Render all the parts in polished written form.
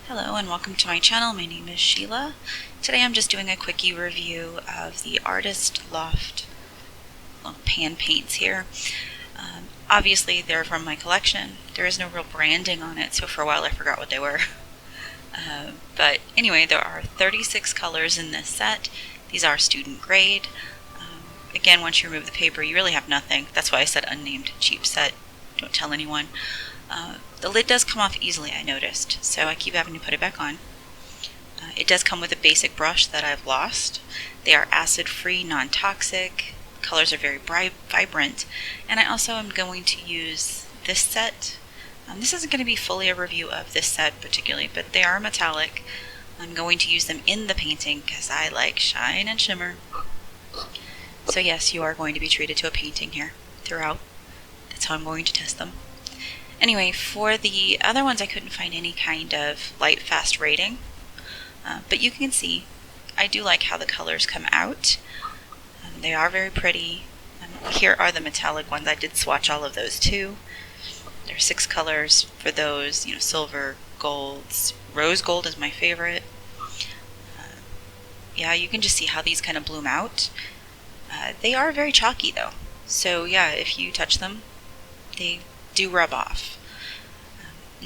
Hello and welcome to my channel. My name is Sheila. Today I'm just doing a quickie review of the Artist Loft pan paints here. Obviously they're from my collection. There is no real branding on it, so for a while I forgot what they were. But anyway, there are 36 colors in this set. These are student grade. Again, once you remove the paper, you really have nothing. That's why I said unnamed cheap set. Don't tell anyone. The lid does come off easily, I noticed, so I keep having to put it back on. It does come with a basic brush that I've lost. They are acid-free, non-toxic. Colors are very bright, vibrant, and I also am going to use this set. This isn't going to be fully a review of this set particularly, but they are metallic. I'm going to use them in the painting because I like shine and shimmer. So yes, you are going to be treated to a painting here throughout. That's how I'm going to test them. Anyway, for the other ones I couldn't find any kind of light fast rating, but you can see I do like how the colors come out. They are very pretty. Here are the metallic ones. I did swatch all of those too. There are 6 colors for those, silver, golds. Rose gold is my favorite. Yeah, you can just see how these kind of bloom out. They are very chalky though, so yeah, if you touch them, they do rub off.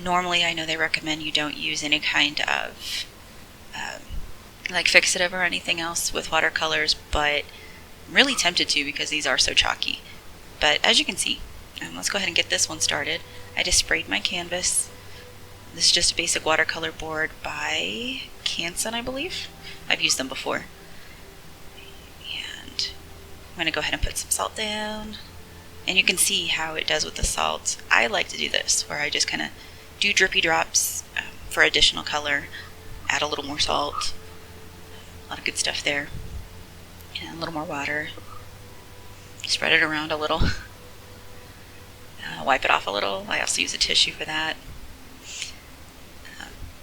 Normally I know they recommend you don't use any kind of like fixative or anything else with watercolors, but I'm really tempted to because these are so chalky. But as you can see, let's go ahead and get this one started. I just sprayed my canvas. This is just a basic watercolor board by Canson, I believe. I've used them before. And I'm going to go ahead and put some salt down. And you can see how it does with the salt. I like to do this, where I just kind of do drippy drops for additional color, add a little more salt, a lot of good stuff there, and a little more water. Spread it around a little, wipe it off a little. I also use a tissue for that.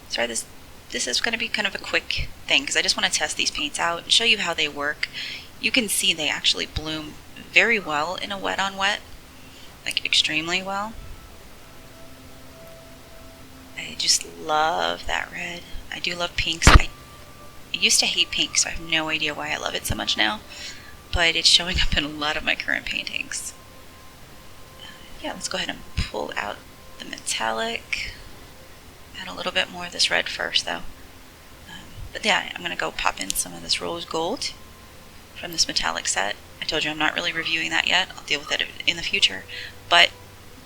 Sorry, this is going to be kind of a quick thing because I just want to test these paints out and show you how they work. You can see they actually bloom very well in a wet on wet, like extremely well. I just love that red. I do love pinks. I used to hate pink, so I have no idea why I love it so much now, but it's showing up in a lot of my current paintings. Yeah, let's go ahead and pull out the metallic. Add a little bit more of this red first though. But yeah, I'm going to go pop in some of this rose gold from this metallic set. I told you I'm not really reviewing that yet. I'll deal with it in the future, but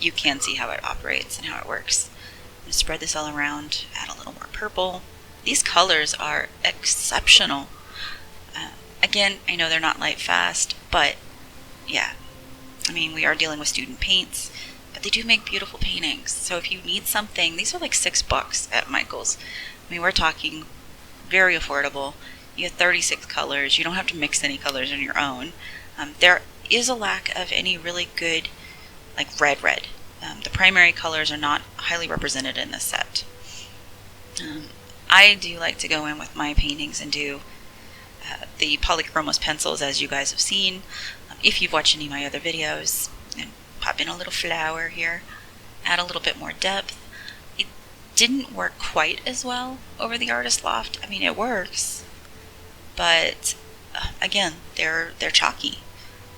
you can see how it operates and how it works. I'm going to spread this all around, add a little more purple. These colors are exceptional. Again, I know they're not light fast, but yeah, I mean, we are dealing with student paints, but they do make beautiful paintings. So if you need something, these are like $6 at Michael's. I mean, we're talking very affordable. You have 36 colors. You don't have to mix any colors on your own. There is a lack of any really good, like red. The primary colors are not highly represented in this set. I do like to go in with my paintings and do the polychromos pencils, as you guys have seen. If you've watched any of my other videos, and pop in a little flower here, add a little bit more depth. It didn't work quite as well over the Artist Loft. I mean, it works, but again, they're chalky.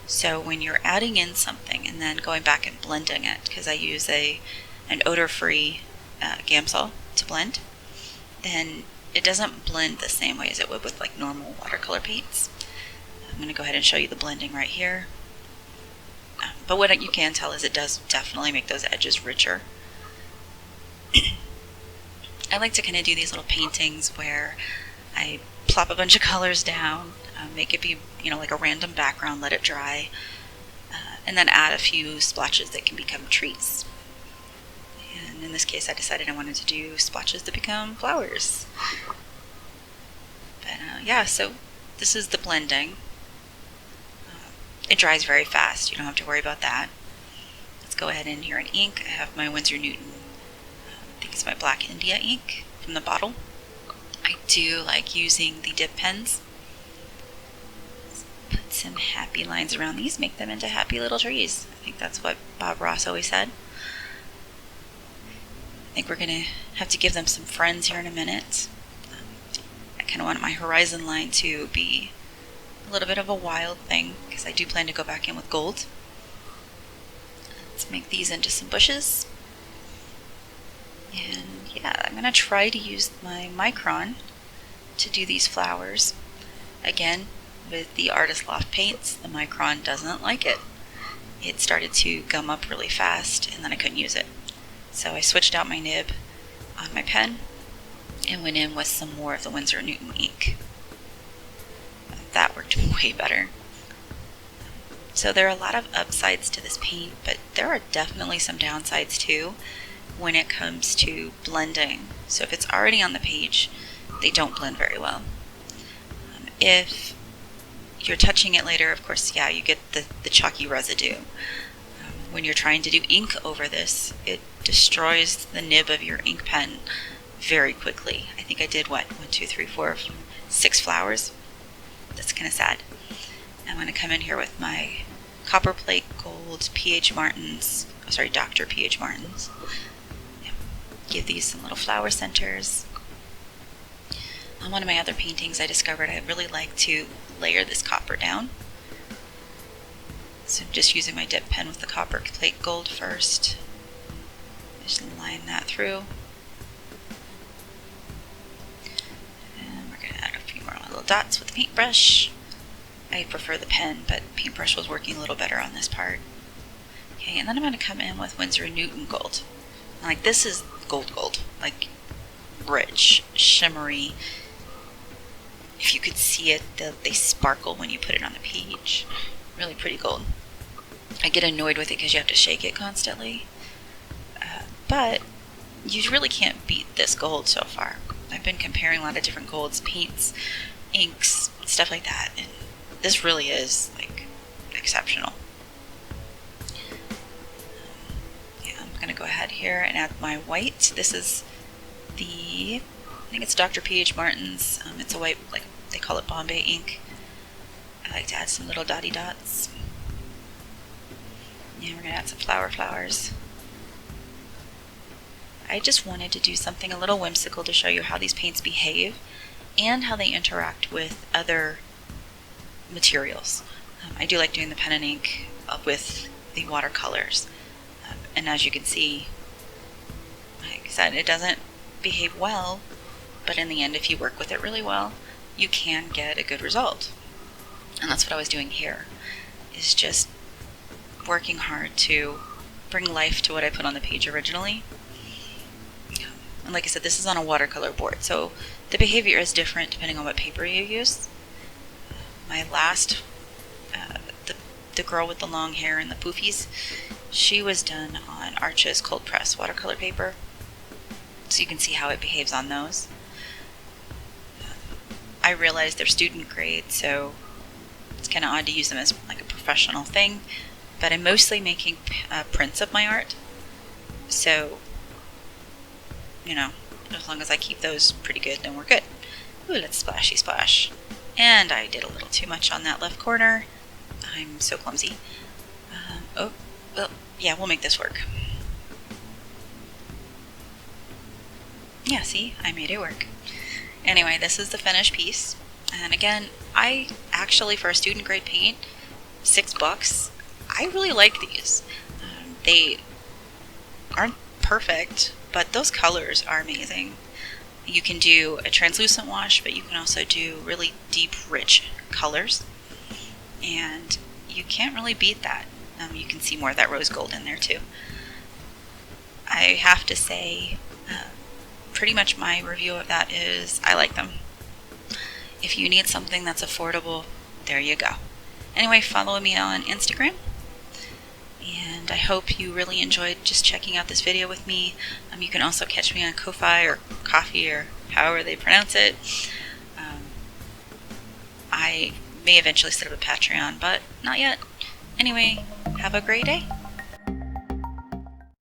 So when you're adding in something and then going back and blending it, because I use an odor-free Gamsol to blend, then it doesn't blend the same way as it would with like normal watercolor paints. I'm going to go ahead and show you the blending right here. But what you can tell is it does definitely make those edges richer. I like to kind of do these little paintings where I plop a bunch of colors down, make it be, like a random background, let it dry, and then add a few splotches that can become trees. And in this case, I decided I wanted to do splotches that become flowers. But yeah, so this is the blending. It dries very fast. You don't have to worry about that. Let's go ahead in here and ink. I have my Winsor Newton, I think it's my Black India ink from the bottle. I do like using the dip pens. Put some happy lines around these, make them into happy little trees. I think that's what Bob Ross always said. think we're going to have to give them some friends here in a minute. I kind of want my horizon line to be a little bit of a wild thing because I do plan to go back in with gold. Let's make these into some bushes. And yeah, I'm going to try to use my micron to do these flowers. Again, with the Artist Loft paints, the micron doesn't like it. It started to gum up really fast and then I couldn't use it. So I switched out my nib on my pen and went in with some more of the Winsor & Newton ink. That worked way better. So there are a lot of upsides to this paint, but there are definitely some downsides too when it comes to blending. So if it's already on the page, they don't blend very well. If you're touching it later, of course, yeah, you get the chalky residue. When you're trying to do ink over this, it destroys the nib of your ink pen very quickly. I think I did, what, 1, 2, 3, 4, 6 flowers? That's kind of sad. I'm going to come in here with my Copper Plate Gold P.H. Martin's, sorry, Dr. P.H. Martin's. Yeah. Give these some little flower centers. On one of my other paintings, I discovered I really like to layer this copper down. So I'm just using my dip pen with the Copper Plate Gold first. Just line that through. And we're going to add a few more little dots with the paintbrush. I prefer the pen, but paintbrush was working a little better on this part. Okay, and then I'm going to come in with Winsor & Newton Gold. Like, this is gold, like rich, shimmery. If you could see it, they sparkle when you put it on the page. Really pretty gold. I get annoyed with it because you have to shake it constantly. But you really can't beat this gold so far. I've been comparing a lot of different golds, paints, inks, stuff like that, and this really is like exceptional. Yeah, I'm going to go ahead here and add my white. This is I think it's Dr. P.H. Martin's. It's a white, like they call it Bombay ink. I like to add some little dotty dots. Yeah, we're going to add some flowers. I just wanted to do something a little whimsical to show you how these paints behave and how they interact with other materials. I do like doing the pen and ink with the watercolors. And as you can see, like I said, it doesn't behave well, but in the end, if you work with it really well, you can get a good result. And that's what I was doing here, is just working hard to bring life to what I put on the page originally. And like I said, this is on a watercolor board, so the behavior is different depending on what paper you use. My last, the girl with the long hair and the poofies, she was done on Arches cold press watercolor paper, so you can see how it behaves on those. I realize they're student grade, so it's kind of odd to use them as like a professional thing, but I'm mostly making prints of my art, so you know, as long as I keep those pretty good, then we're good. Ooh, let's splashy splash. And I did a little too much on that left corner. I'm so clumsy. Oh, well, yeah, we'll make this work. Yeah, see, I made it work. Anyway, this is the finished piece. And again, I actually, for a student grade paint, $6, I really like these. They aren't perfect, but those colors are amazing. You can do a translucent wash, but you can also do really deep, rich colors. And you can't really beat that. You can see more of that rose gold in there too. I have to say, pretty much my review of that is I like them. If you need something that's affordable, there you go. Anyway, follow me on Instagram. And I hope you really enjoyed just checking out this video with me. You can also catch me on Ko-Fi or Coffee or however they pronounce it. I may eventually set up a Patreon, but not yet. Anyway, have a great day.